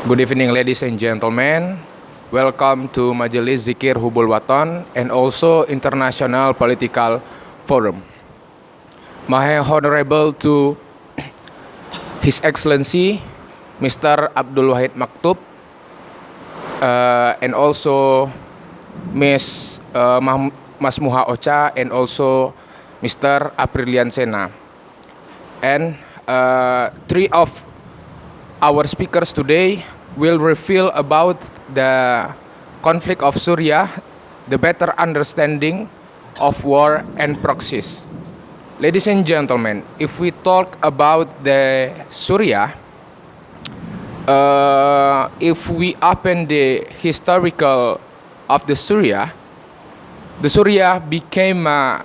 Good evening, ladies and gentlemen. Welcome to Majelis Zikir Hubul Waton and also International Political Forum. My honorable to His Excellency Mr. Abdul Wahid Maktub and also Ms. Masmuha Ocha and also Mr. Aprilian Cena. And three of our speakers today will reveal about the conflict of Syria, the better understanding of war and proxies. Ladies and gentlemen, if we talk about the Syria, if we open the historical of the Syria became a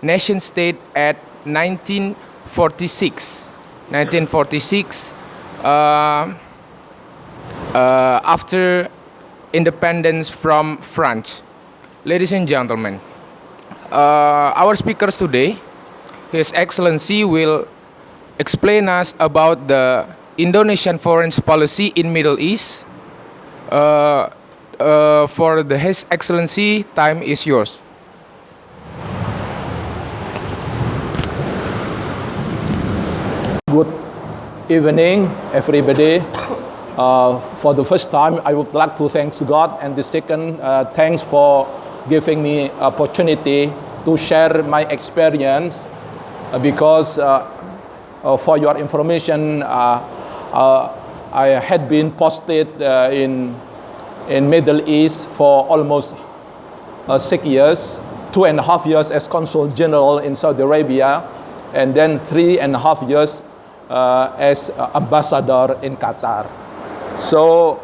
nation state at 1946. After independence from France. Ladies and gentlemen, our speakers today, His Excellency will explain us about the Indonesian foreign policy in Middle East. For His Excellency, time is yours. Good evening, everybody. For the first time, I would like to thank God, and the second, thanks for giving me opportunity to share my experience. Because for your information, I had been posted in Middle East for almost 6 years, 2.5 years as Consul General in Saudi Arabia, and then 3.5 years as ambassador in Qatar. So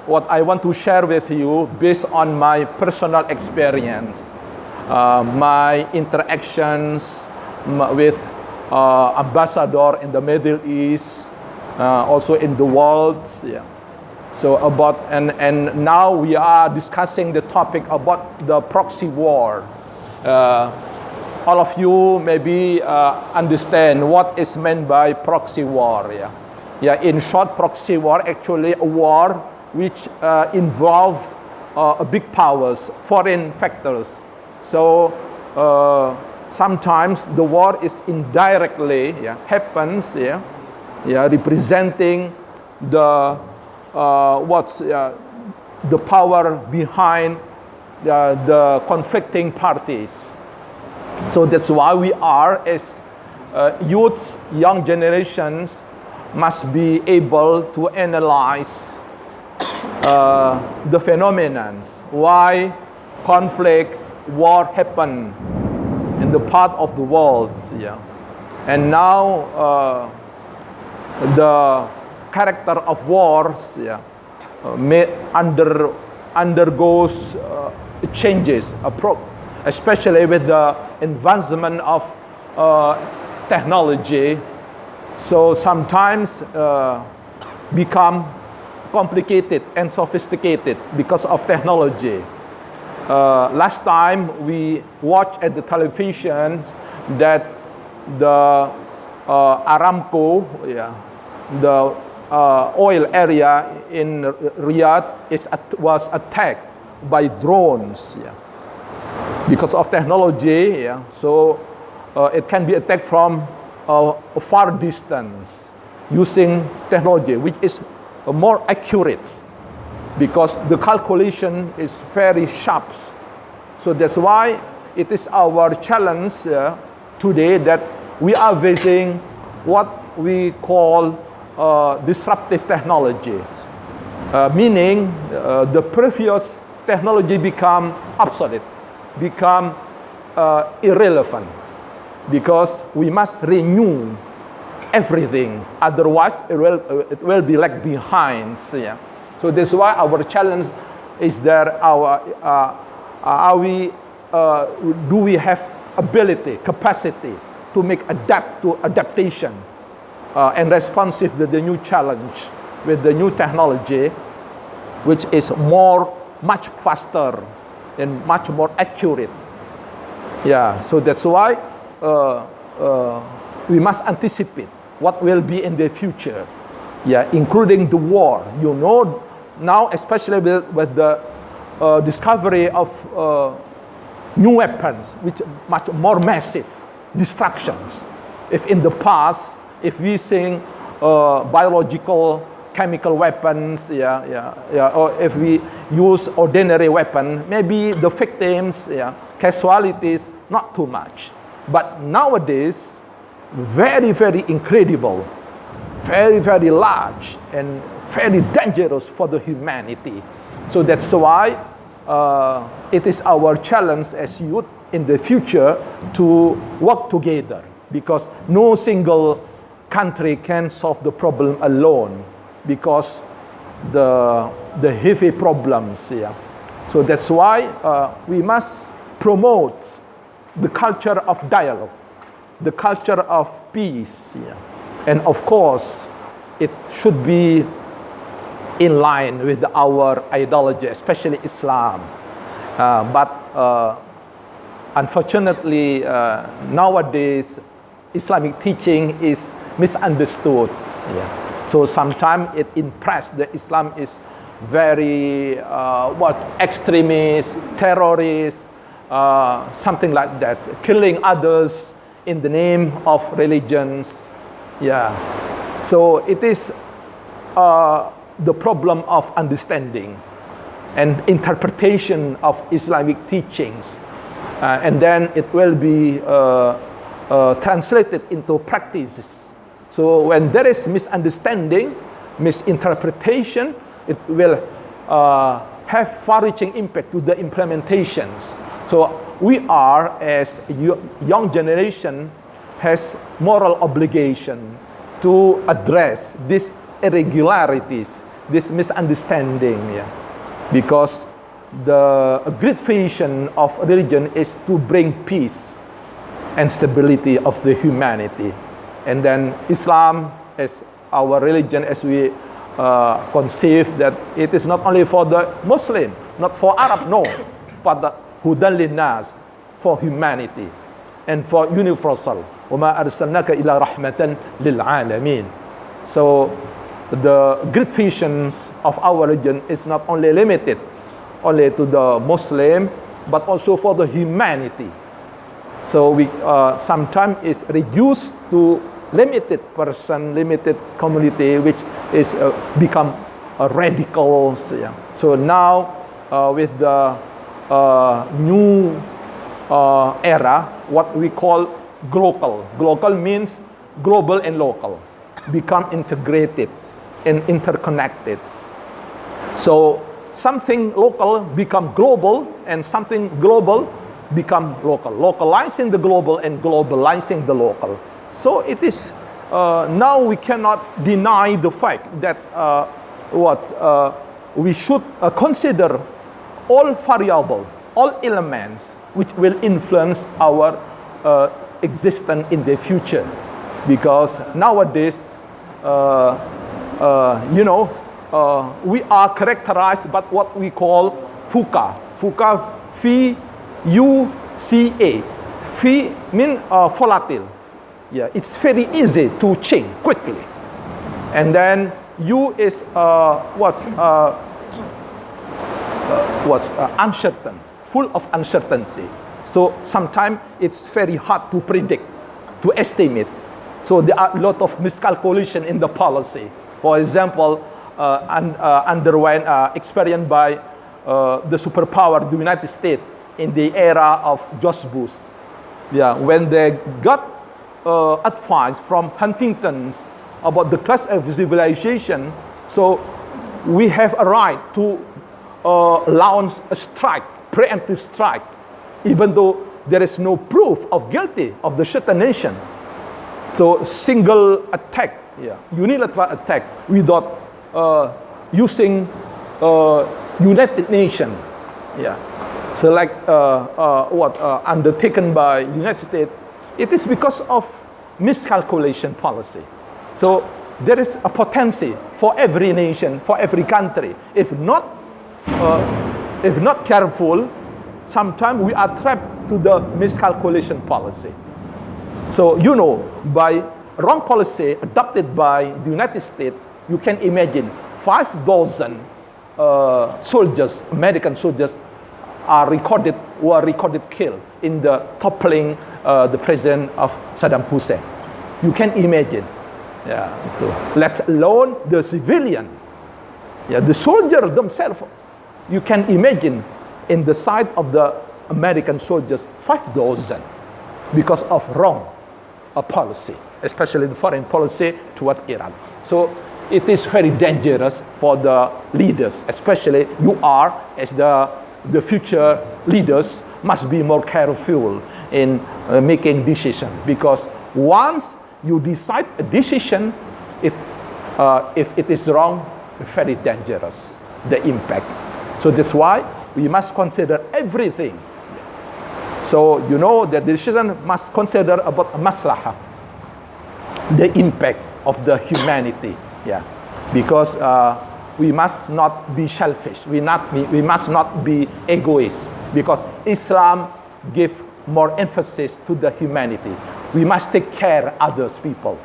what I want to share with you, based on my personal experience, my interactions with ambassador in the Middle East, also in the world. Yeah. So about and now we are discussing the topic about the proxy war. All of you maybe understand what is meant by proxy war. In short, proxy war actually a war which involve big powers, foreign factors. So sometimes the war is indirectly happens representing the the power behind the conflicting parties. So that's why we are, as youths, young generations, must be able to analyze the phenomena, why conflicts, war happen in the part of the world. And now the character of wars undergoes changes, especially with the advancement of technology. So sometimes become complicated and sophisticated because of technology. Last time we watched at the television that the Aramco, the oil area in Riyadh was attacked by drones. Because of technology, so it can be attacked from a far distance using technology, which is more accurate because the calculation is very sharp. So that's why it is our challenge today that we are facing what we call disruptive technology, meaning the previous technology become obsolete, become irrelevant, because we must renew everything, otherwise it will be like behind. So that's why our challenge is that do we have ability, capacity to make adaptation and responsive to the new challenge with the new technology, which is much faster and much more accurate. So that's why we must anticipate what will be in the future. yeah, including the war. You know, now especially with the discovery of new weapons, which much more massive destructions. If in the past, if we think biological, chemical weapons, or if we use ordinary weapon, maybe the victims, casualties, not too much. But nowadays, very, very incredible, very, very large, and very dangerous for the humanity. So that's why it is our challenge as youth in the future to work together, because no single country can solve the problem alone, because the heavy problems here. So that's why we must promote the culture of dialogue, the culture of peace here. And of course, it should be in line with our ideology, especially Islam. But unfortunately, nowadays, Islamic teaching is misunderstood. So sometimes it impressed that Islam is very extremist, terrorist, something like that, killing others in the name of religions. Yeah. So it is the problem of understanding and interpretation of Islamic teachings. And then it will be translated into practices. So when there is misunderstanding, misinterpretation, it will have far-reaching impact to the implementations. So we are, as young generation, has moral obligation to address these irregularities, this misunderstanding, because the great vision of religion is to bring peace and stability of the humanity. And then Islam as our religion, as we conceive that it is not only for the Muslim, not for Arab, no, but the Hudan linnas, for humanity and for universal. وَمَا أَرْسَلْنَاكَ إِلَىٰ رَحْمَةً لِلْعَالَمِينَ. So the great visions of our religion is not only limited only to the Muslim, but also for the humanity. So we sometimes is reduced to limited person, limited community, which is become radicals. So now with the new era, what we call global. Global means global and local, become integrated and interconnected. So something local become global, and something global become local. Localizing the global and globalizing the local. So it is, now we cannot deny the fact that we should consider all variable, all elements which will influence our existence in the future. Because nowadays, we are characterized by what we call VUCA. VUCA, V-U-C-A. V means volatile. Yeah, it's very easy to change quickly. And then U is uncertain, full of uncertainty. So sometimes it's very hard to predict, to estimate. So there are a lot of miscalculation in the policy. For example, experienced by the superpower, the United States, in the era of George Bush. Yeah, when they got advice from Huntington's about the clash of civilization, so we have a right to launch a strike, preemptive strike, even though there is no proof of guilty of the certain nation. So single attack, unilateral attack without using United Nations. Yeah. So like undertaken by United States, it is because of miscalculation policy. So there is a potential for every nation, for every country. If not careful, sometimes we are trapped to the miscalculation policy. So by wrong policy adopted by the United States, You can imagine 5,000 soldiers, American soldiers, were recorded killed in the toppling the president of Saddam Hussein. You can imagine. Yeah, let alone the civilian. Yeah, the soldier themselves. You can imagine in the side of the American soldiers, 5,000 because of wrong policy, especially the foreign policy toward Iran. So it is very dangerous for the leaders, especially you are as the future leaders must be more careful in making decision, because once you decide a decision, if it is wrong, very dangerous, the impact. So that's why we must consider everything. So you know that the decision must consider about maslahah, the impact of the humanity. Yeah, because we must not be selfish. We must not be egoist, because Islam gives more emphasis to the humanity. We must take care of others people.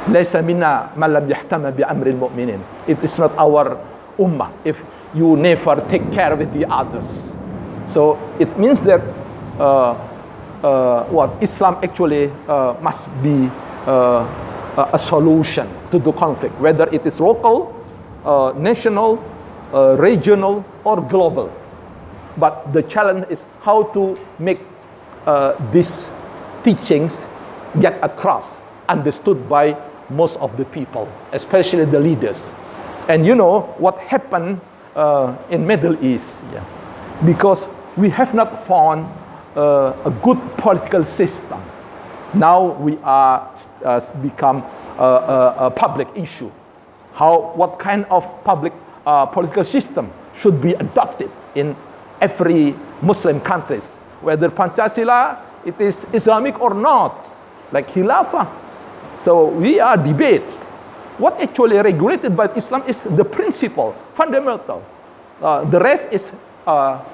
ليس منا من لم يهتم بأمر المؤمنين. It is not our ummah if you never take care with the others. So it means that what Islam actually must be a solution to the conflict, whether it is local, national, regional, or global. But the challenge is how to make these teachings get across, understood by most of the people, especially the leaders. And you know what happened in Middle East, yeah, because we have not found a good political system. Now we are become a public issue. What kind of public political system should be adopted in every Muslim countries, whether Pancasila it is Islamic or not, like Khilafah. So we are debates. What actually regulated by Islam is the principle, fundamental. The rest is up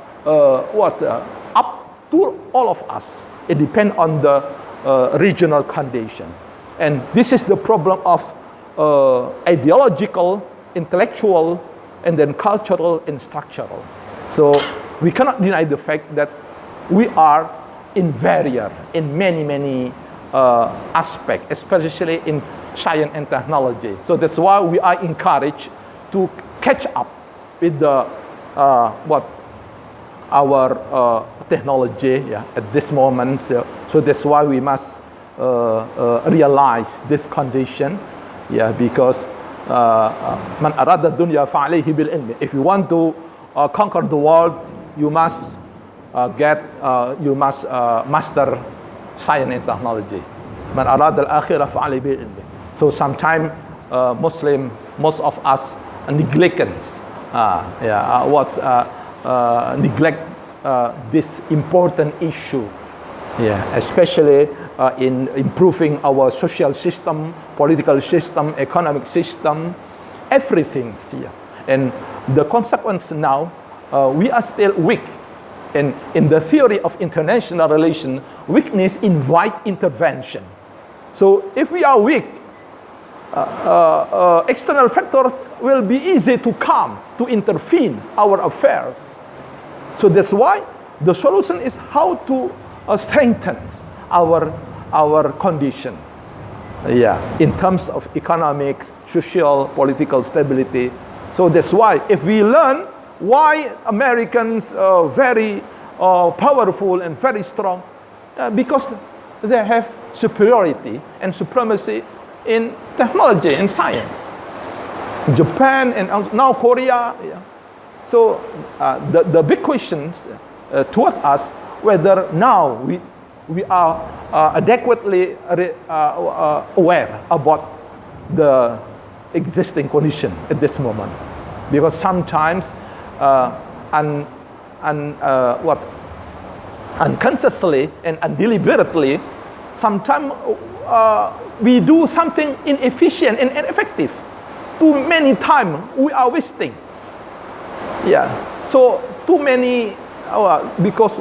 to all of us. It depends on the regional condition. And this is the problem of ideological, intellectual, and then cultural and structural. So we cannot deny the fact that we are inferior in many aspects, especially in science and technology. So that's why we are encouraged to catch up with the our technology, yeah, at this moment. So that's why we must realize this condition, yeah, because man arada dunya fa'alayhi bil ilmi. If you want to conquer the world, you must master science and technology. Man arada al-akhirah fa'alayhi bil ilmi. So sometimes most of us neglect this important issue, yeah, especially in improving our social system, political system, economic system, everything. Yeah. And the consequence now, we are still weak. And in the theory of international relations, weakness invites intervention. So if we are weak, external factors will be easy to come to intervene our affairs. So that's why the solution is how to strengthen our condition, yeah, in terms of economics, social, political stability. So that's why if we learn why Americans are very powerful and very strong, because they have superiority and supremacy in technology and science. Japan and now Korea. Yeah. So the big questions toward us, whether now we are adequately aware about the existing condition at this moment, because sometimes unconsciously and undeliberately, sometimes we do something inefficient and ineffective. Too many times we are wasting. Yeah. So too many, because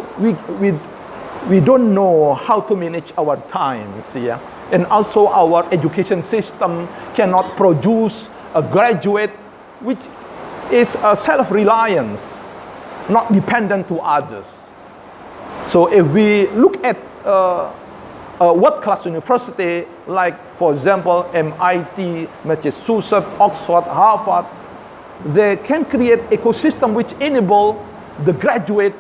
we don't know how to manage our times. Yeah. And also our education system cannot produce a graduate which is a self-reliance, not dependent to others. So if we look at a world-class university, like, for example, MIT, Massachusetts, Oxford, Harvard, they can create ecosystem which enable the graduate.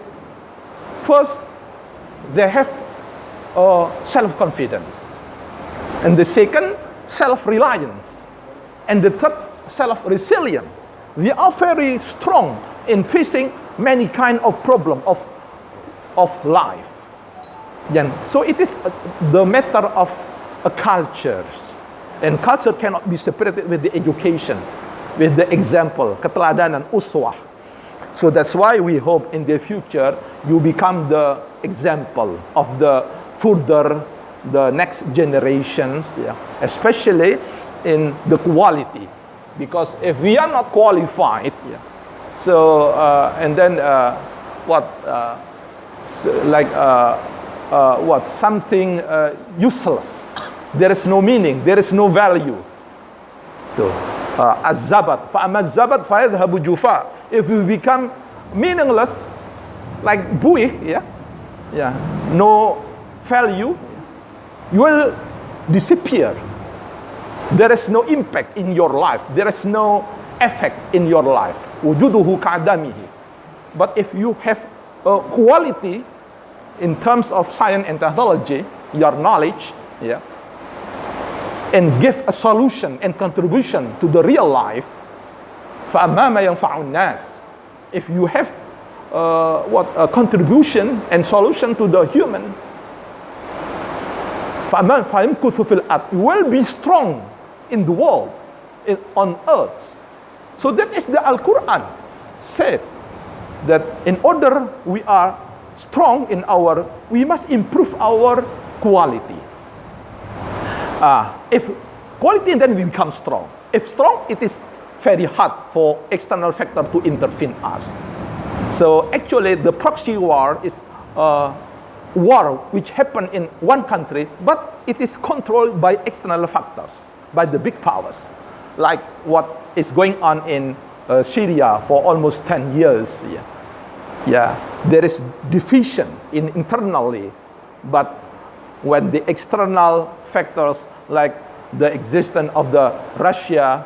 First, they have self-confidence. And the second, self-reliance. And the third, self-resilience. They are very strong in facing many kind of problem of life. So it is the matter of a culture. And culture cannot be separated with the education, with the example, keteladanan, uswah. So that's why we hope in the future you become the example of the further the next generations, especially in the quality. Because if we are not qualified, so and then something useless. There is no meaning. There is no value. Az-zabat, fa'ama az-zabat fa'yadhabu jufa. If you become meaningless, like buih, no value, you will disappear. There is no impact in your life. There is no effect in your life. Wujuduhu ka'adamihi. But if you have a quality in terms of science and technology, your knowledge, and give a solution and contribution to the real life, فَأَمَّا مَا يَنْفَعُ النَّاسِ. If you have a contribution and solution to the human, فَأَمَّا فَيَمْكُثُ فِي الْأَرْضِ, you will be strong in the world, on earth. So that is the Al-Quran said, that in order we are strong in we must improve our quality. If quality, then we become strong. If strong, it is very hard for external factor to intervene us. So actually, the proxy war is a war which happened in one country, but it is controlled by external factors, by the big powers, like what is going on in Syria for almost 10 years. There is division internally, but when the external factors like the existence of the Russia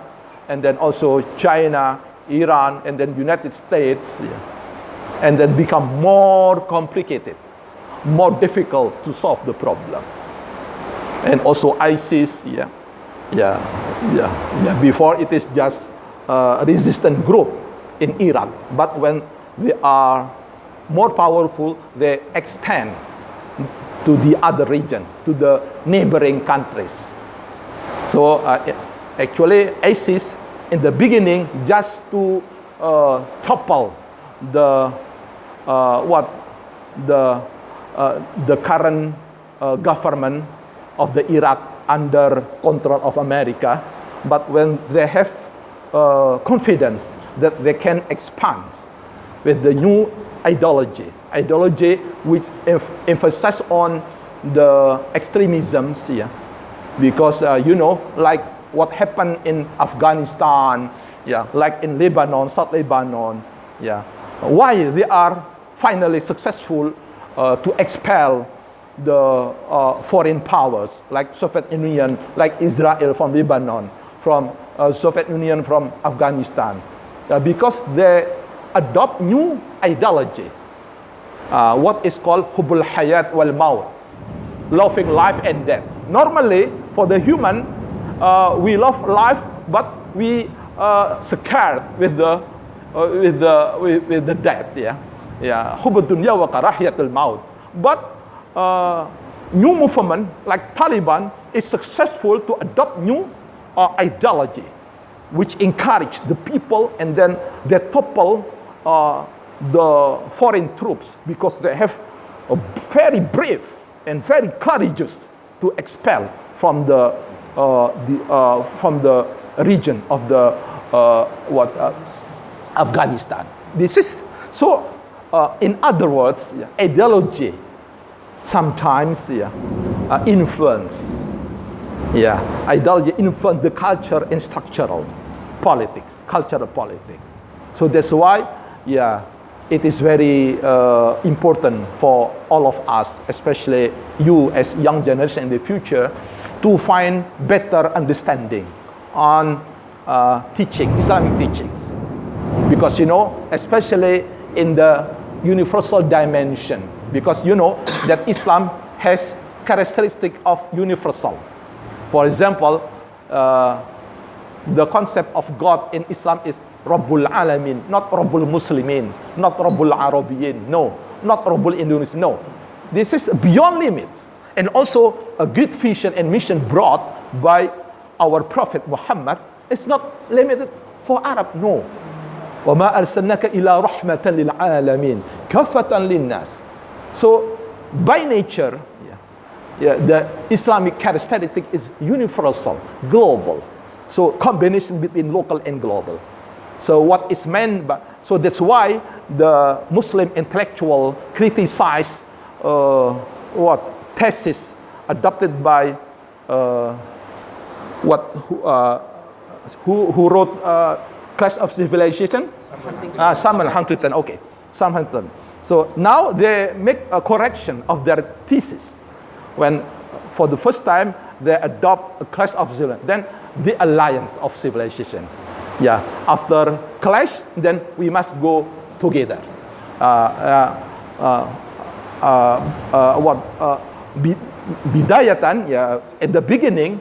and then also China, Iran, and then United States, and then become more complicated, more difficult to solve the problem. And also ISIS, before it is just a resistant group in Iraq, but when they are more powerful, they extend to the other region, to the neighboring countries. So actually ISIS in the beginning just to topple the current government of the Iraq under control of America, but when they have confidence that they can expand with the new ideology which emphasizes on the extremisms, because like what happened in Afghanistan, like in Lebanon, South Lebanon, why they are finally successful to expel the foreign powers like Soviet Union, like Israel from Lebanon, from Soviet Union from Afghanistan, because they adopt new ideology, what is called hubul hayat wal maut, loving life and death. Normally, for the human, we love life, but we scared with the death. Hubul dunya wa karahiyatul maut. But new movement like Taliban is successful to adopt new ideology, which encourage the people, and then they topple the foreign troops because they have a very brave and very courageous to expel from the region of the Afghanistan. This is so. In other words, ideology sometimes influence. Ideology influence the culture and structural. politics, cultural politics. So that's why, it is very important for all of us, especially you as young generation in the future, to find better understanding on Islamic teachings. Because, especially in the universal dimension, because that Islam has characteristic of universal. For example, the concept of God in Islam is Rabbul Alamin, not Rabbul Muslimin, not Rabbul Arabiyin, no, not Rabbul Indonesian, no. This is beyond limits. And also a great vision and mission brought by our Prophet Muhammad is not limited for Arab, no. وَمَا أَرْسَلْنَاكَ إِلَىٰ رَحْمَةً لِلْعَالَمِينَ كَافَةً لِلنَّاسِ. So by nature, the Islamic characteristic is universal, global. So combination between local and global. So what is meant by, so that's why the Muslim intellectual criticize thesis adopted by who wrote Clash of Civilization? Samuel Huntington. Okay, Sam Huntington. So now they make a correction of their thesis when, for the first time, they adopt a clash of civilization. Then the alliance of civilization. After clash, then we must go together. Bidayatan, at the beginning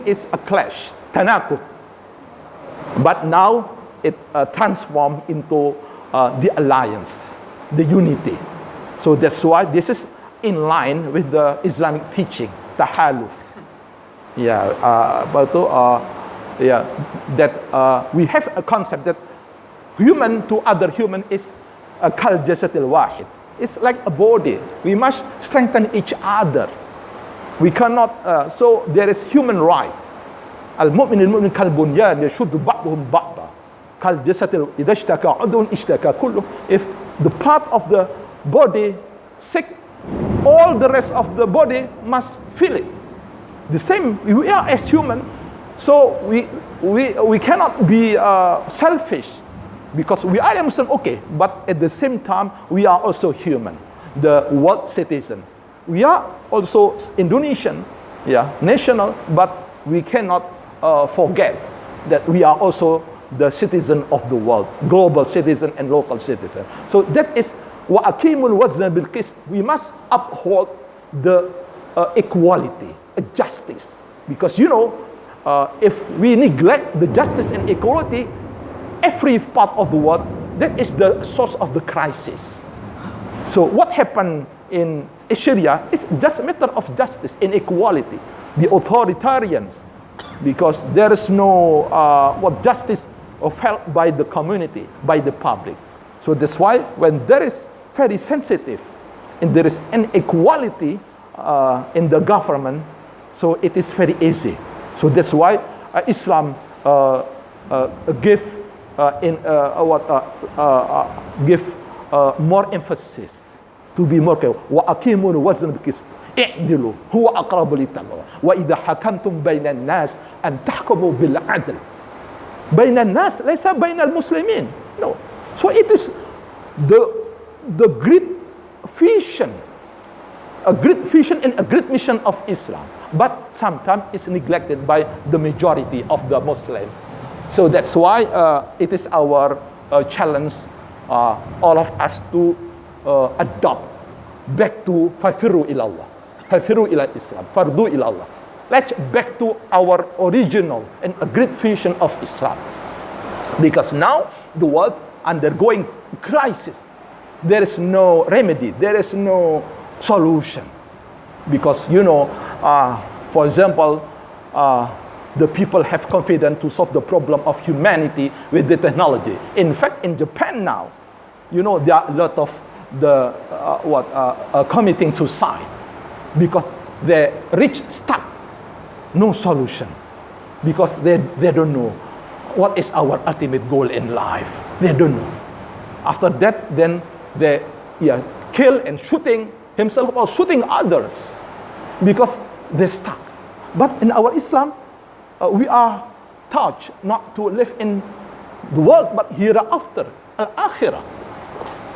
is a clash, tanakut. But now it transformed into the alliance, the unity. So that's why this is in line with the Islamic teaching, tahaluf. That we have a concept that human to other human is a kal jasadil wahid. It's like a body. We must strengthen each other. We cannot, so there is human right. Al-mu'min al-mu'min kal-bunyan yashuddu ba'duhum ba'da. Kal-jasadil idha ishtaka udun ishtaka kullu. If the part of the body sick, all the rest of the body must feel it. The same, we are as human, so we cannot be selfish because we are Muslim, okay, but at the same time, we are also human, the world citizen. We are also Indonesian, national, but we cannot forget that we are also the citizen of the world, global citizen and local citizen. So that is وَأَقِيمُوا الْوَزْنَ بِالْقِسْطِ. We must uphold the equality, justice. Because if we neglect the justice and equality, every part of the world, that is the source of the crisis. So what happened in Syria is just a matter of justice and equality. The authoritarians, because there is no justice felt by the community, by the public. So that's why when there is very sensitive and there is inequality in the government, so it is very easy. So that's why Islam give more emphasis to be more careful. وَأَقِيمُوا الْوَزْنَ بِالْقِسْطِ اعْدِلُوا هُوَ أَقْرَبُ لِلتَّقْوَى وَإِذَا حَكَمْتُمْ بَيْنَ النَّاسِ أَنْ تَحْكُمُوا بِالْعَدْلِ. بين الناس ليس بين المسلمين. No. So it is the great vision, a great vision and a great mission of Islam. But sometimes it's neglected by the majority of the Muslim. So that's why it is our challenge, all of us to adopt back to fafiru ilallah, fafiru ila Islam, fardu ilallah. Let's back to our original and a great vision of Islam. Because now the world undergoing crisis. There is no remedy. There is no solution. Because, for example, the people have confidence to solve the problem of humanity with the technology. In fact, in Japan now, there are a lot of the committing suicide because they reach stuck. No solution, because they don't know what is our ultimate goal in life. They don't know. After that, then they kill and shooting himself or shooting others because they're stuck. But in our Islam, we are taught not to live in the world but hereafter, al-akhirah.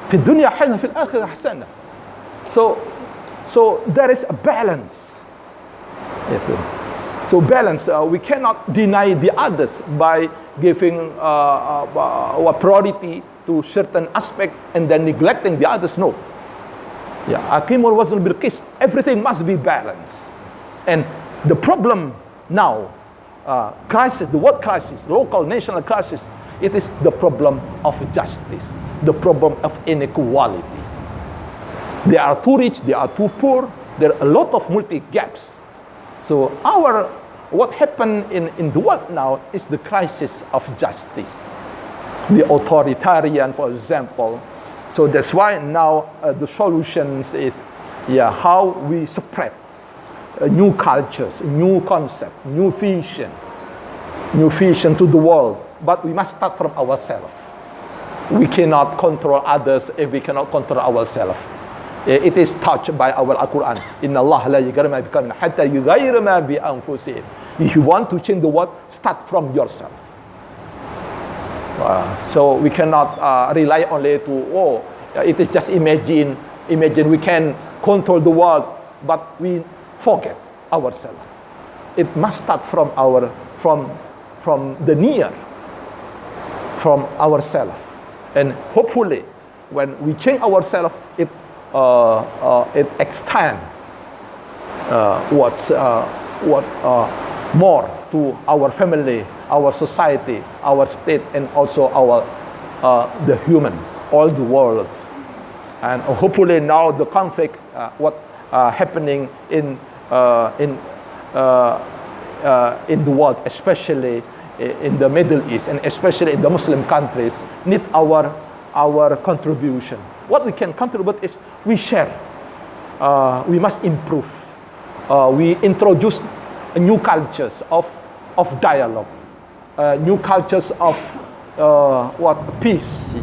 في الدنيا حسنة في الآخرة حسنة. So there is a balance. So balance, we cannot deny the others by giving priority to certain aspect and then neglecting the others. No. Yeah, Aqimul wazn bil qist. Everything must be balanced. And the problem now, crisis, the world crisis, local, national crisis, it is the problem of justice, the problem of inequality. They are too rich, they are too poor, there are a lot of multi-gaps. So what happened in the world now is the crisis of justice. The authoritarian, for example. So that's why now the solutions is how we spread new cultures, new concept, new vision to the world. But we must start from ourselves. We cannot control others if we cannot control ourselves. It is touched by our Al-Quran. Inna Allah la yughayyiru ma biqawmin hatta yughayyiru ma bi anfusihim. If you want to change the world, start from yourself. So we cannot rely only to, it is just imagine we can control the world, but we forget ourselves. It must start from the near, from ourselves. And hopefully, when we change ourselves, it extend more to our family, our society, our state, and also the human, all the worlds. And hopefully now the conflict, happening in the world, especially in the Middle East and especially in the Muslim countries, need our contribution. What we can contribute is we share. We must improve. We introduce new cultures of dialogue, new cultures of peace.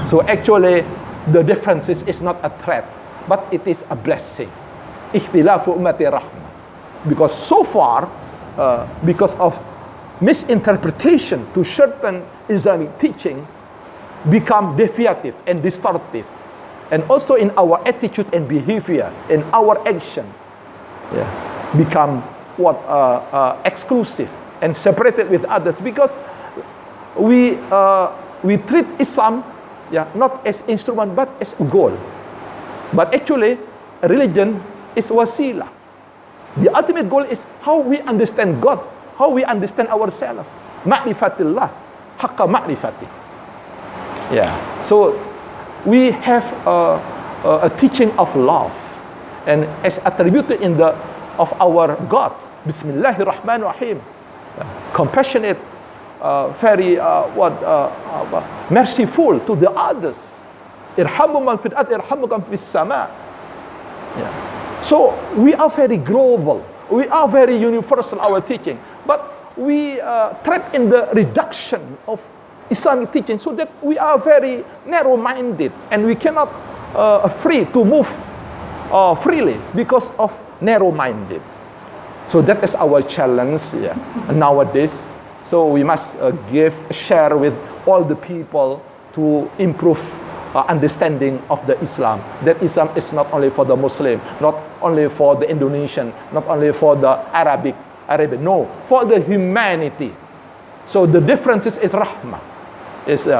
So actually, the differences is not a threat, but it is a blessing. Ikhtilafu ummati rahmah. Because so far, because of misinterpretation to certain Islamic teaching, become deviative and distortive. And also in our attitude and behavior, in our action, become exclusive and separated with others, because we treat Islam not as instrument but as a goal. But actually, religion is wasila. The ultimate goal is how we understand God, how we understand ourselves. Ma'rifatillah, haqqa ma'rifati. So we have a teaching of love, and as attributed of our God, Bismillahirrahmanirrahim, compassionate, very merciful to the others. Irhamu man fil ard irhamukum fis sama. So we are very global, we are very universal, our teaching, but we trapped in the reduction of Islamic teaching, so that we are very narrow-minded and we cannot free to move freely because of narrow-minded. So that is our challenge nowadays. So we must share with all the people to improve understanding of the Islam. That Islam is not only for the Muslim, not only for the Indonesian, not only for the Arabic, no, for the humanity. So the differences is rahmah.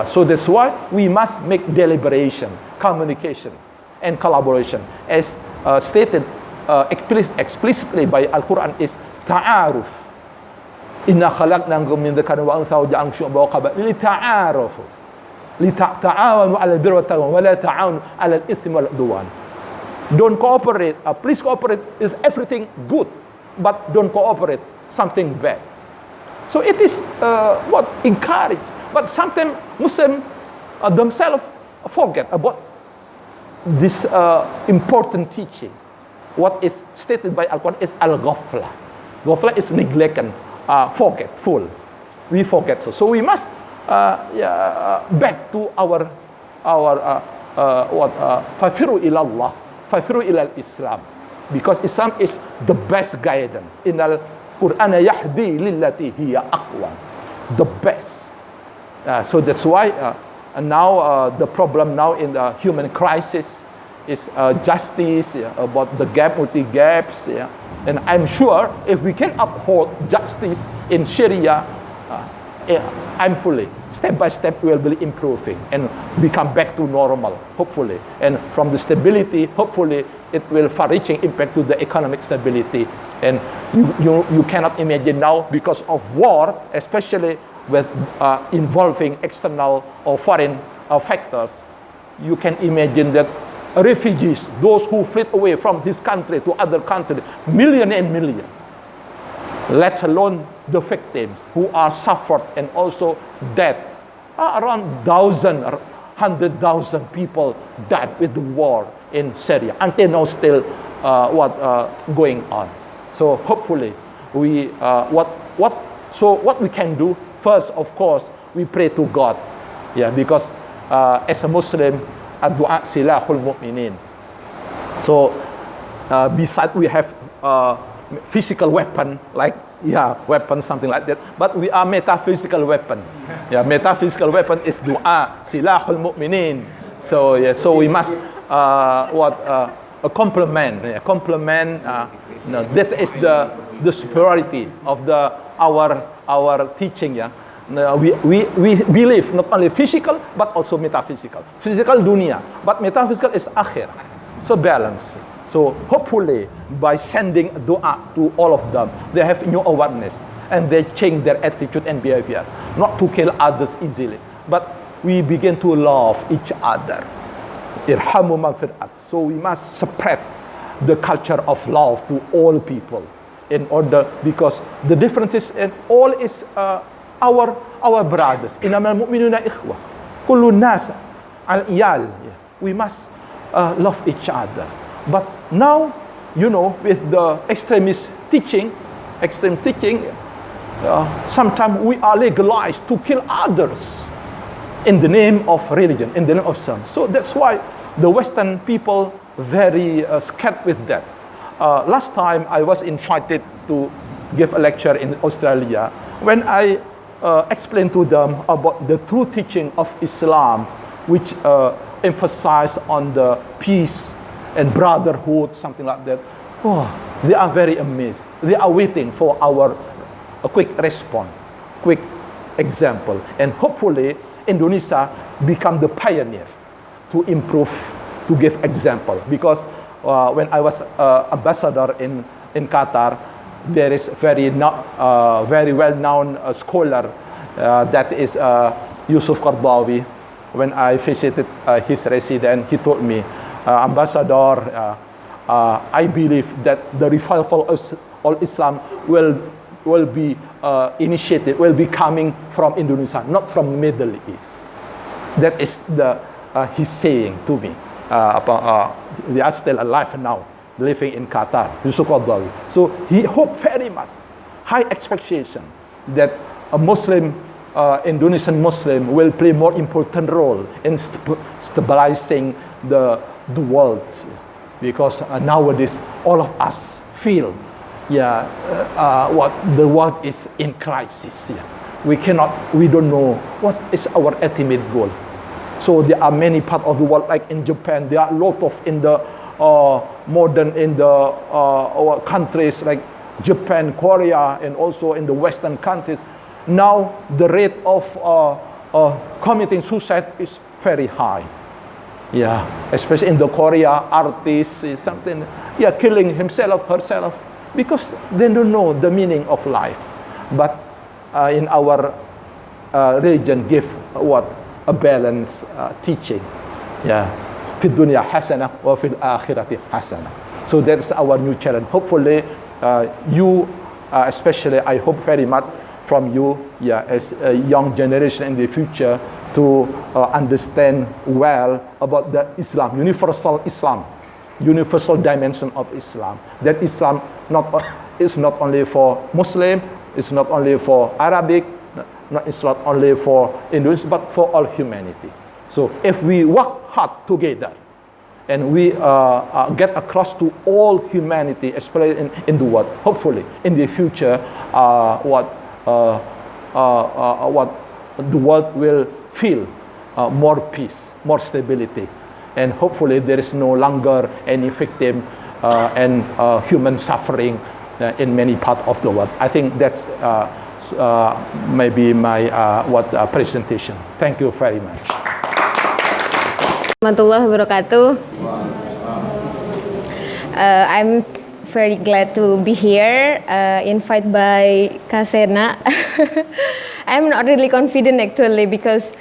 So that's why we must make deliberation, communication, and collaboration. As stated explicitly by Al-Quran is ta'aruf. Inna khalaqnakum min dhakarin wa untha wa ja'alnakum syu'uban wa qaba'ila lita'arafu. Lita'awanu 'alal birri wat taqwa wa la ta'awanu 'alal ithmi wal 'udwan. Don't cooperate. Please cooperate is everything good, but don't cooperate something bad. So it is encouraged. But sometimes Muslims themselves forget about this important teaching. What is stated by Al-Quran is al-ghafla. Ghafla is neglected, forgetful. We forget. So we must back to our fafiru ilallah, fafiru ilal Islam, because Islam is the best guidance. Innal Qur'ana yahdi lillati hiya aqwa. the best. So that's why now the problem now in the human crisis is justice, about the gap, multi-gaps. And I'm sure if we can uphold justice in Syria, I'm fully, step by step, we will be improving and become back to normal, hopefully. And from the stability, hopefully, it will far-reaching impact to the economic stability. And you cannot imagine now, because of war, especially with involving external or foreign factors, you can imagine that refugees, those who fled away from this country to other countries, million and million, let alone the victims who are suffered and also dead. Around 100,000 people died with the war in Syria. Until now, still going on. So hopefully, what we can do first, of course, we pray to God. Because as a Muslim, ad-du'a silahul mu'minin. So besides we have physical weapon, like weapon, something like that, but we are metaphysical weapon. Metaphysical weapon is du'a silahul mu'minin. So so we must complement. That is the superiority of our teaching. We believe not only physical but also metaphysical. Physical dunia, but metaphysical is akhir. So balance. So hopefully by sending dua to all of them, they have new awareness and they change their attitude and behavior, not to kill others easily, but we begin to love each other. Irhamu man fil ard. So we must spread the culture of love to all people, in order, because the differences in all is our brothers. Innamal mu'minuna ikhwah. Kullu nas al-iyal. We must love each other. But now, with the extreme teaching, sometimes we are legalized to kill others in the name of religion, in the name of some. So that's why the Western people very scared with that. Last time I was invited to give a lecture in Australia. When I explained to them about the true teaching of Islam, which emphasize on the peace and brotherhood, something like that, they are very amazed. They are waiting for a quick response, quick example. And hopefully, Indonesia become the pioneer to improve, to give example. Because when I was ambassador in Qatar, there is very well-known scholar that is Yusuf Qardawi. When I visited his residence, he told me, Ambassador, I believe that the revival of Islam will be initiated, will be coming from Indonesia, not from the Middle East. That is his saying to me. They are still alive now, living in Qatar, Yusuf Qardawi. So he hoped very much, high expectation, that a Muslim, Indonesian Muslim will play more important role in stabilizing the world. Because nowadays, all of us feel, what the world is in crisis. We don't know what is our ultimate goal. So there are many parts of the world, like in Japan, there are a lot of in the modern, in the countries like Japan, Korea, and also in the Western countries. Now the rate of committing suicide is very high. Especially in the Korea, artists, something, killing himself, herself, because they don't know the meaning of life. But in our religion, give a balanced teaching. Fid dunya hasana wa fil akhirati hasana. So that's our new challenge. Hopefully, you, especially, I hope very much from you, as a young generation in the future, to understand well about the Islam, universal dimension of Islam. That Islam is not only for Muslim, it's not only for Arabic, it's not only for Indonesians, but for all humanity. So if we work hard together and we get across to all humanity, especially in the world, hopefully in the future, what the world will feel more peace, more stability, and hopefully there is no longer any victim and human suffering in many parts of the world. I think that's maybe my presentation. Thank you very much. Warahmatullahi wabarakatuh. I'm very glad to be here, invited by Cena. I'm not really confident actually because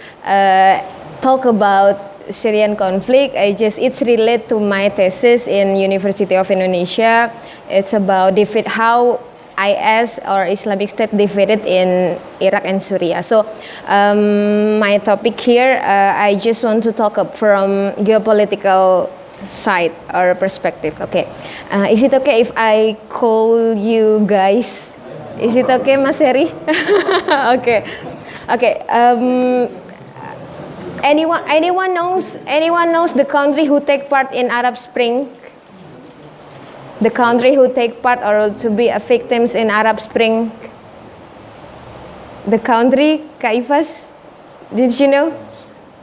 talk about Syrian conflict, it's related to my thesis in University of Indonesia. It's about how IS or Islamic State divided in Iraq and Syria. So my topic here, I just want to talk from geopolitical side or perspective. Okay, is it okay if I call you guys? Is it okay, Mas Heri? Okay. Anyone knows the country who take part in Arab Spring? The country who take part or to be victims in Arab Spring? The country, Kaifas? Did you know?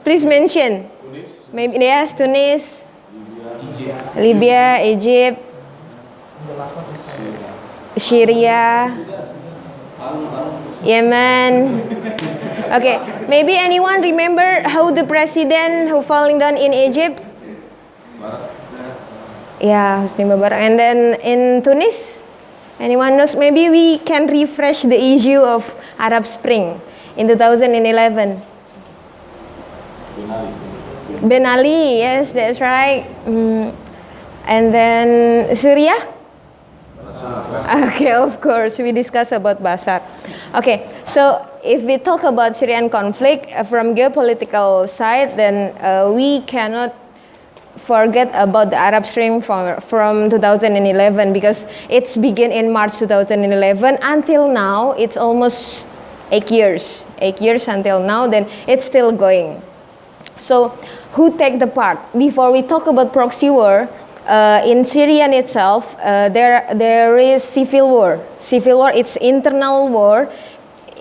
Please mention. Tunis. Maybe yes, Tunis. Libya, Egypt, Syria, Yemen. Okay, maybe anyone remember how the president who falling down in Egypt? Yeah, Hosni Mubarak. And then in Tunis, anyone knows? Maybe we can refresh the issue of Arab Spring in 2011. Ben Ali, yes, that's right. And then Syria? Okay, of course, we discuss about Bashar. Okay, so if we talk about Syrian conflict from geopolitical side, then we cannot forget about the Arab Spring from 2011 because it's began in March 2011 until now. It's almost 8 years. 8 years until now. Then it's still going. So who take the part? Before we talk about proxy war, in Syria itself, there is civil war. Civil war, it's internal war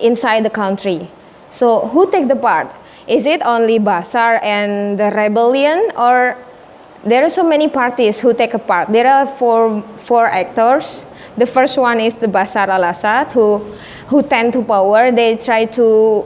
inside the country. So who take the part? Is it only Bashar and the rebellion, or there are so many parties who take a part? There are four actors. The first one is the Bashar al-Assad, who tend to power. They try to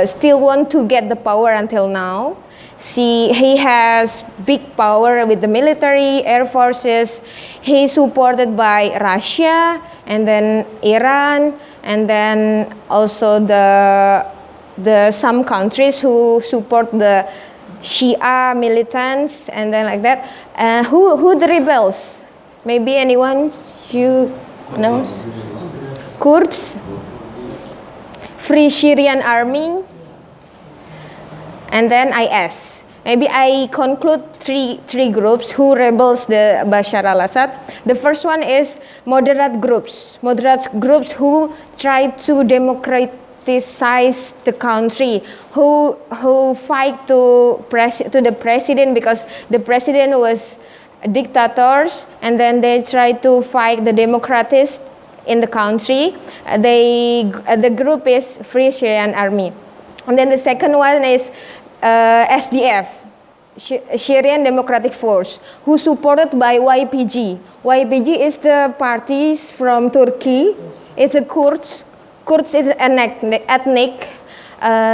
still want to get the power until now. He has big power with the military, air forces. He's supported by Russia and then Iran and then also the some countries who support the Shia militants and then like that. Who the rebels? Maybe anyone you knows? Kurds, Free Syrian Army, and then IS. Maybe I conclude three groups who rebels the Bashar al-Assad. The first one is moderate groups who try to democratize the country, who fight to the president because the president was dictators, and then they try to fight the democrats in the country. The group is Free Syrian Army, and then the second one is SDF, Syrian Democratic Force, who supported by YPG. YPG is the parties from Turkey. It's a Kurds. Kurds is an ethnic.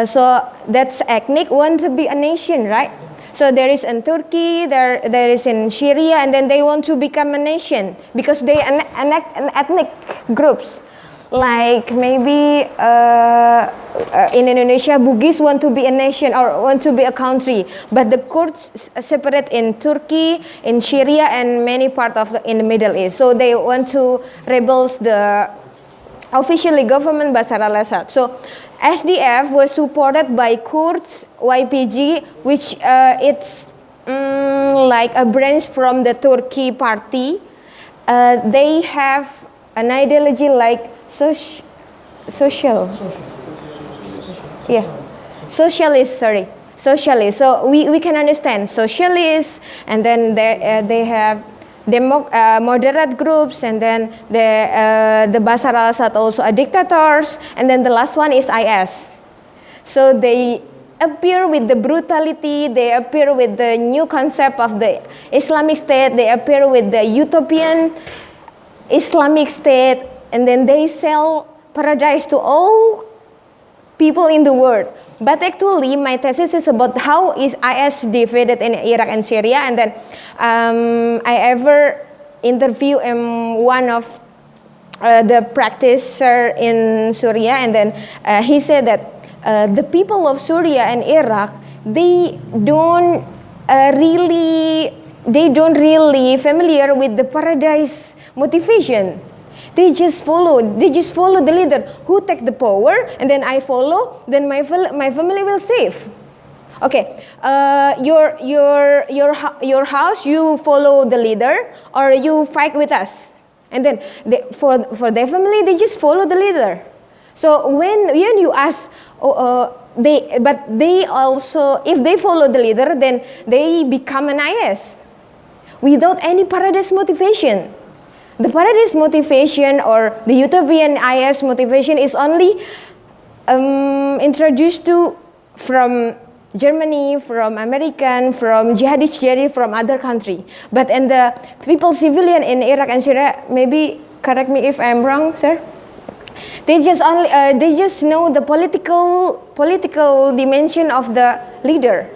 So that's ethnic want to be a nation, right? So there is in Turkey, there is in Syria, and then they want to become a nation because they an ethnic groups. Like maybe in Indonesia, Bugis want to be a nation or want to be a country, but the Kurds separate in Turkey, in Syria, and many parts in the Middle East. So they want to rebels the officially government Bashar al-Assad. So SDF was supported by Kurds, YPG, which it's like a branch from the Turkey party. They have an ideology like socialist. So we can understand socialists, and then they have moderate groups, and then the Bashar al-Assad also a dictators, and then the last one is IS. So they appear with the brutality, they appear with the new concept of the Islamic State, they appear with the utopian Islamic State, and then they sell paradise to all people in the world. But actually, my thesis is about how is IS defeated in Iraq and Syria, and then I ever interview one of the practitioner in Syria, and then he said that the people of Syria and Iraq, they don't really familiar with the paradise motivation. They just follow the leader who take the power, and then I follow, then my family will save. Okay, your house, you follow the leader or you fight with us, and then for their family they just follow the leader. So when you ask, they also, if they follow the leader, then they become an IS without any paradise motivation. The paradise motivation or the utopian IS motivation is only introduced from Germany, from American, from jihadist from other country. But in the people civilian in Iraq and Syria, maybe correct me if I'm wrong, sir. They just know the political dimension of the leader.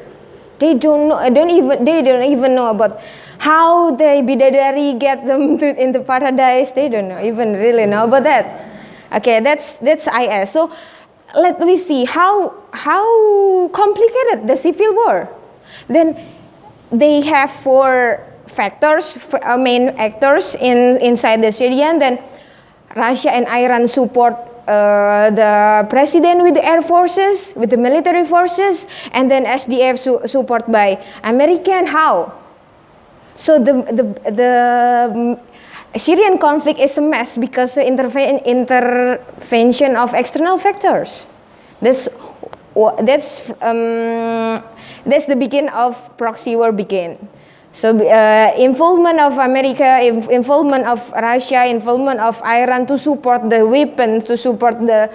They don't even know about how the bidadari get them in the paradise. They don't even really know about that. Okay, that's IS. So let me see how complicated the civil war. Then they have four factors, main actors inside the Syrian. Then Russia and Iran support the president with the air forces, with the military forces, and then SDF support by American. How? So the Syrian conflict is a mess because the intervention of external factors. That's the beginning of proxy war begin. So involvement of America, involvement of Russia, involvement of Iran to support the weapons, to support the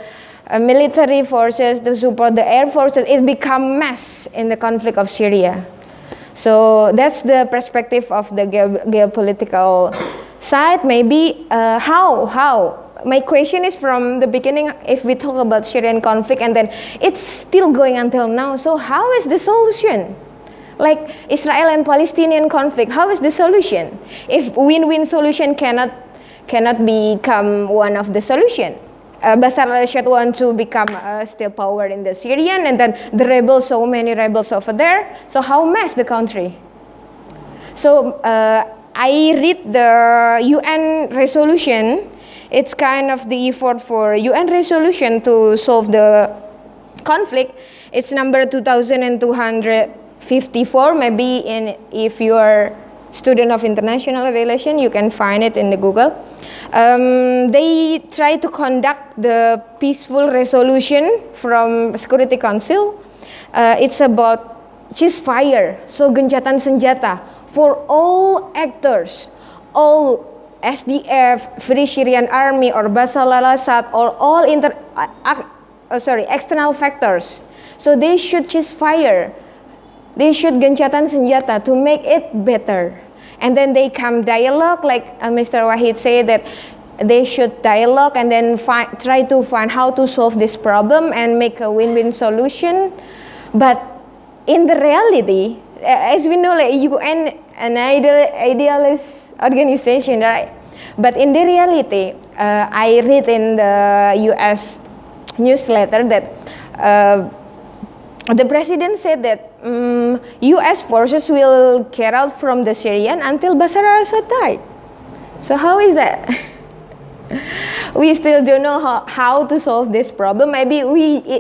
military forces, to support the air forces, it become mess in the conflict of Syria. So that's the perspective of the geopolitical side. Maybe how? My question is from the beginning, if we talk about Syrian conflict and then it's still going until now, so how is the solution? Like Israel and Palestinian conflict, how is the solution? If win-win solution cannot become one of the solution. Bashar al-Assad want to become still power in the Syrian, and then the rebels, so many rebels over there. So how mess the country? So I read the UN resolution. It's kind of the effort for UN resolution to solve the conflict. It's number 2254. Maybe if you are student of international relation, you can find it in the Google. They try to conduct the peaceful resolution from Security Council. It's about ceasefire, so gencatan senjata for all actors, all SDF, Free Syrian Army, or Bashar al-Assad, or all external factors. So they should ceasefire. They should gencatan senjata to make it better. And then they come dialogue, like Mr. Wahid said, that they should dialogue and then try to find how to solve this problem and make a win-win solution. But in the reality, as we know, like UN, an idealist organization, right? But in the reality, I read in the US newsletter that the president said that U.S. forces will get out from the Syrian until Bashar al-Assad died. So how is that? We still don't know how to solve this problem. Maybe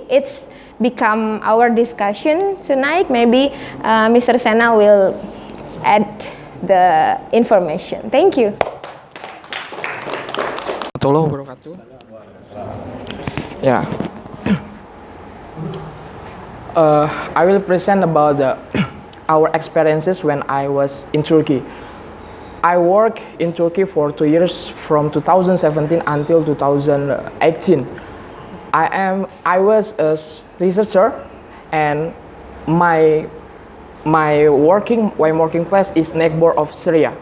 it's become our discussion tonight. Maybe Mr. Cena will add the information. Thank you. Yeah. I will present about our experiences when I was in Turkey. I work in Turkey for 2 years from 2017 until 2018. I was a researcher, and my working place is neighbor of Syria,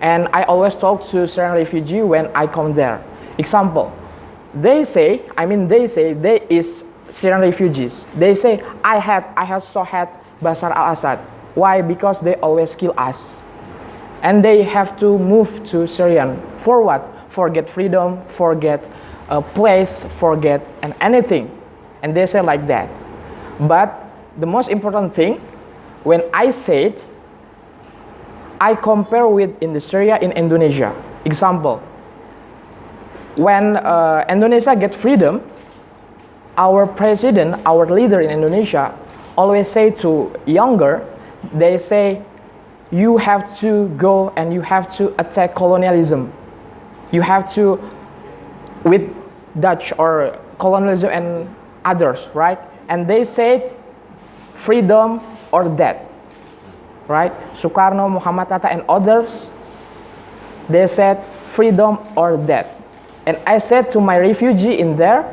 and I always talk to Syrian refugee when I come there. Example, they say they is Syrian refugees. They say I have so had Bashar al-Assad. Why? Because they always kill us, and they have to move to Syrian for what? Forget freedom, forget a place, forget and anything, and they say like that. But the most important thing, when I said, I compare with in the Syria in Indonesia. Example, when Indonesia get freedom, our president, our leader in Indonesia, always say to younger, they say, you have to go and you have to attack colonialism. You have to, with Dutch or colonialism and others, right? And they said, freedom or death, right? Sukarno, Muhammad Hatta, and others, they said, freedom or death. And I said to my refugee in there,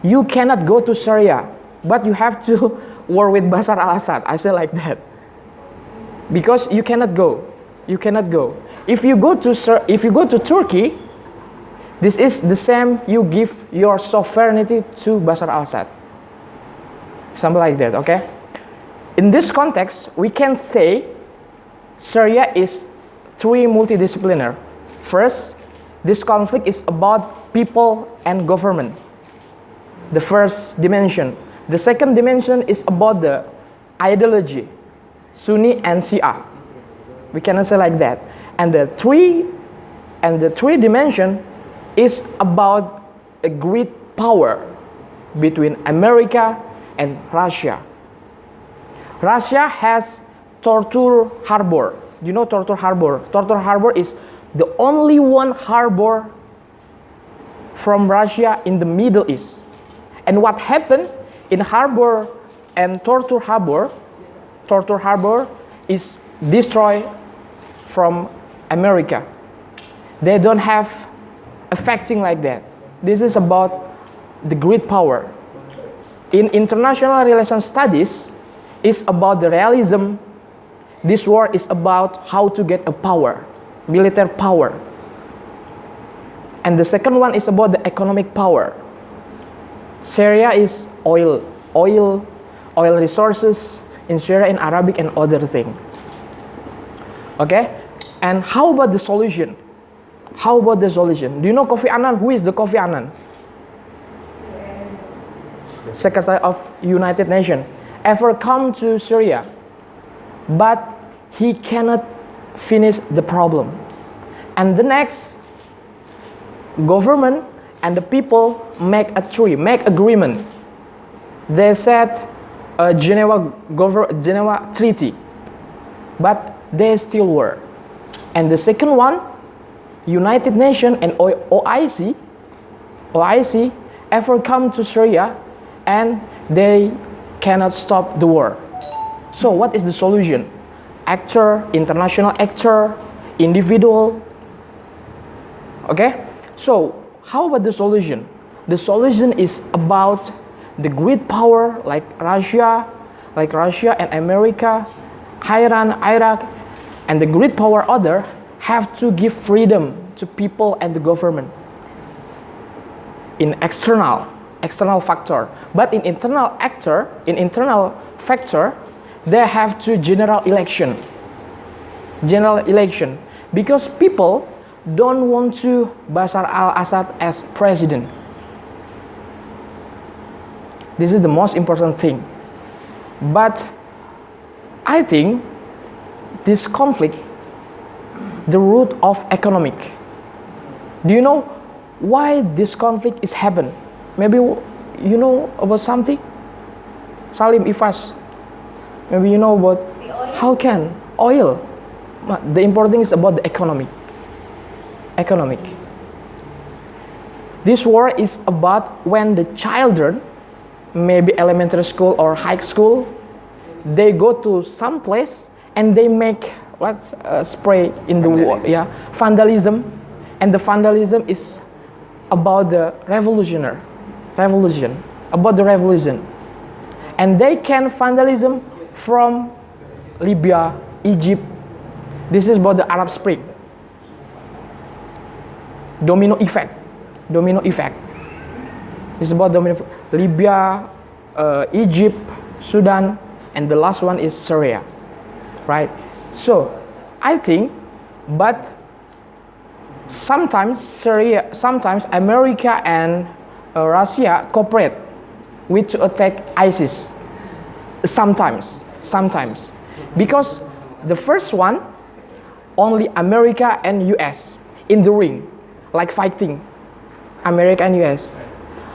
you cannot go to Syria, but you have to war with Bashar al-Assad. I said like that. Because you cannot go. You cannot go. If you go to Turkey, this is the same, you give your sovereignty to Bashar al-Assad. Something like that, okay? In this context, we can say Syria is three multidisciplinary. First, this conflict is about people and government. The first dimension. The second dimension is about the ideology, Sunni and Shia. We cannot say like that. And the three dimension is about a great power between America and Russia. Russia has Torture Harbor. You know Torture Harbor? Torture Harbor is the only one harbor from Russia in the Middle East. And what happened in harbor and Torture Harbor is destroyed from America. They don't have affecting like that. This is about the great power. In international relations studies, it's about the realism. This war is about how to get a power, military power. And the second one is about the economic power. Syria is oil resources in Syria, in Arabic and other thing. Okay? And how about the solution? How about the solution? Do you know Kofi Annan? Who is the Kofi Annan? Secretary of United Nations. Ever come to Syria, but he cannot finish the problem. And the next, government and the people make agreement. They said Geneva Treaty, but they still were. And the second one, United Nations and OIC ever come to Syria, and they cannot stop the war. So what is the solution? Actor, international actor, individual. Okay? So how about the solution? The solution is about the great power like Russia and America, Iran, Iraq, and the great power other have to give freedom to people and the government in external factor. But in internal factor, they have to general election, because people don't want to Bashar al-Assad as president. This is the most important thing. But I think this conflict, the root of economic. Do you know why this conflict is happen? Maybe you know about something? Salim, Ifas. Maybe you know about how can oil. The important thing is about the economic. This war is about when the children, maybe elementary school or high school, they go to some place and they make spray in the war. Yeah, vandalism, and the vandalism is about the revolution, about the revolution, and they can vandalism from Libya, Egypt. This is about the Arab Spring. Domino effect. It's about Libya, Egypt, Sudan, and the last one is Syria, right? So, I think, but sometimes America and Russia cooperate with to attack ISIS. Sometimes, because the first one only America and US in the ring, like fighting, America and US.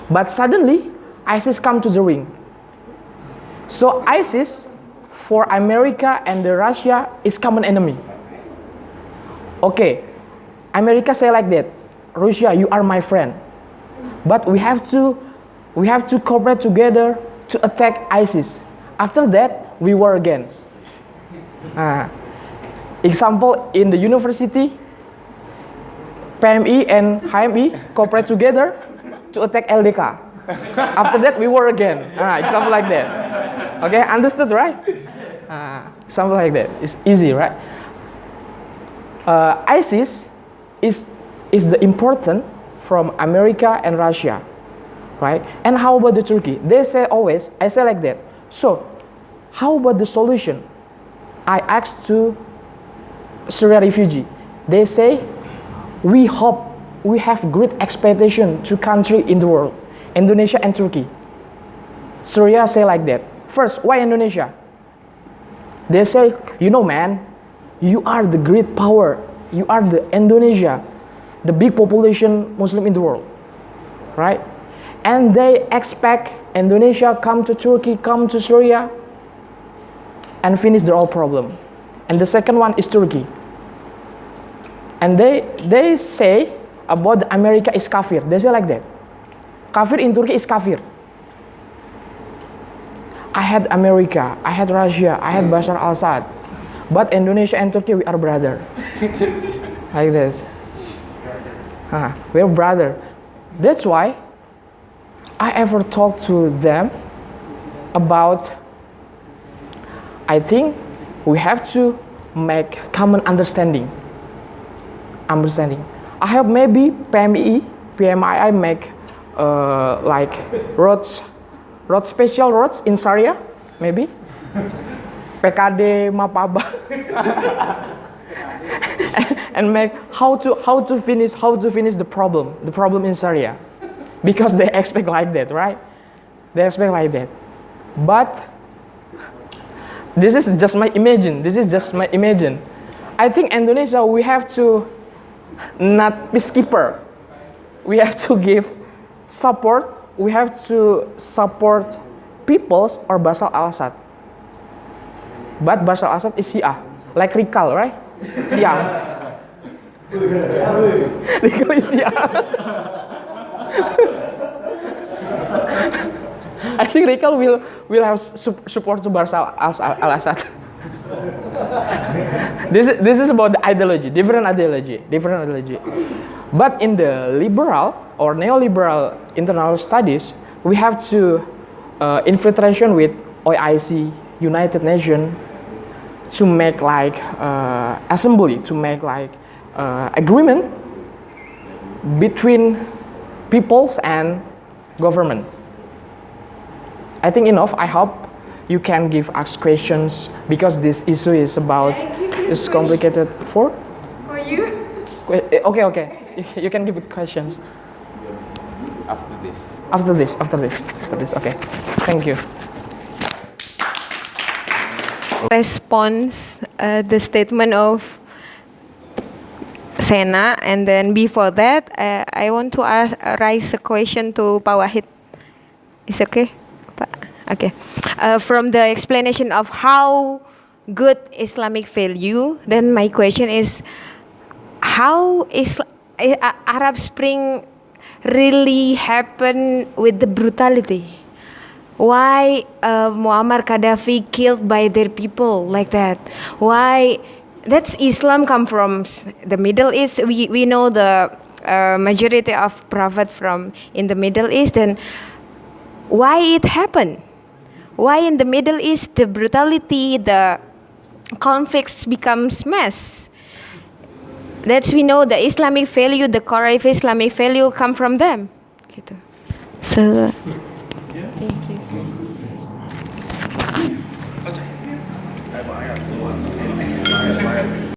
But suddenly, ISIS come to the ring. So ISIS, for America and the Russia, is common enemy. Okay, America say like that, Russia, you are my friend. But we have to cooperate together to attack ISIS. After that, we war again. Example, in the university, PMI and HMI cooperate together to attack LDK. After that, we war again. Example like that. Okay, understood, right? Something like that. It's easy, right? ISIS is the important from America and Russia, right? And how about the Turkey? They say always, I say like that. So, how about the solution? I asked to Syrian refugee. They say, we hope, we have great expectation to country in the world, Indonesia and Turkey. Syria say like that. First, why Indonesia? They say, you know, man, you are the great power. You are the Indonesia, the big population Muslim in the world, right? And they expect Indonesia come to Turkey, come to Syria, and finish the whole problem. And the second one is Turkey. And they say about America is kafir. They say like that. Kafir in Turkey is kafir. I had America, I had Russia, I had Bashar al-Assad. But Indonesia and Turkey, we are brother. Like that. We're brother. That's why I ever talk to them about, I think we have to make common understanding. I hope maybe PMI make like special roads in Syria, maybe. PKD, Mapaba. and make how to finish the problem in Syria. Because they expect like that, right? They expect like that. But this is just my imagine. I think Indonesia, we have to not peacekeeper. We have to give support. We have to support peoples or Bashar al-Assad. But Bashar al-Assad is Shia, like Rikal, right? Shia. Rikal is Shia. I think Rikal will have support to Bashar al-Assad. This is about the ideology, different ideology. But in the liberal or neoliberal internal studies, we have to infiltration with OIC, United Nations, to make like assembly, to make like agreement between peoples and government. I think enough. I hope you can give us questions because this issue is about it's complicated for you. Okay. You can give questions after this. Okay, thank you. Response the statement of Cena, and then before that, I want to raise a question to Pak Wahid. Is okay, Pak? Okay. From the explanation of how good Islamic value, then my question is, how Arab Spring really happened with the brutality? Why Muammar Gaddafi killed by their people like that? Why That's Islam come from the Middle East. We know the majority of prophet from in the Middle East. Then why it happened? Why in the Middle East the brutality, the conflicts becomes mass? That's we know the Islamic value, the core of Islamic value come from them. Gitu. So, thank you.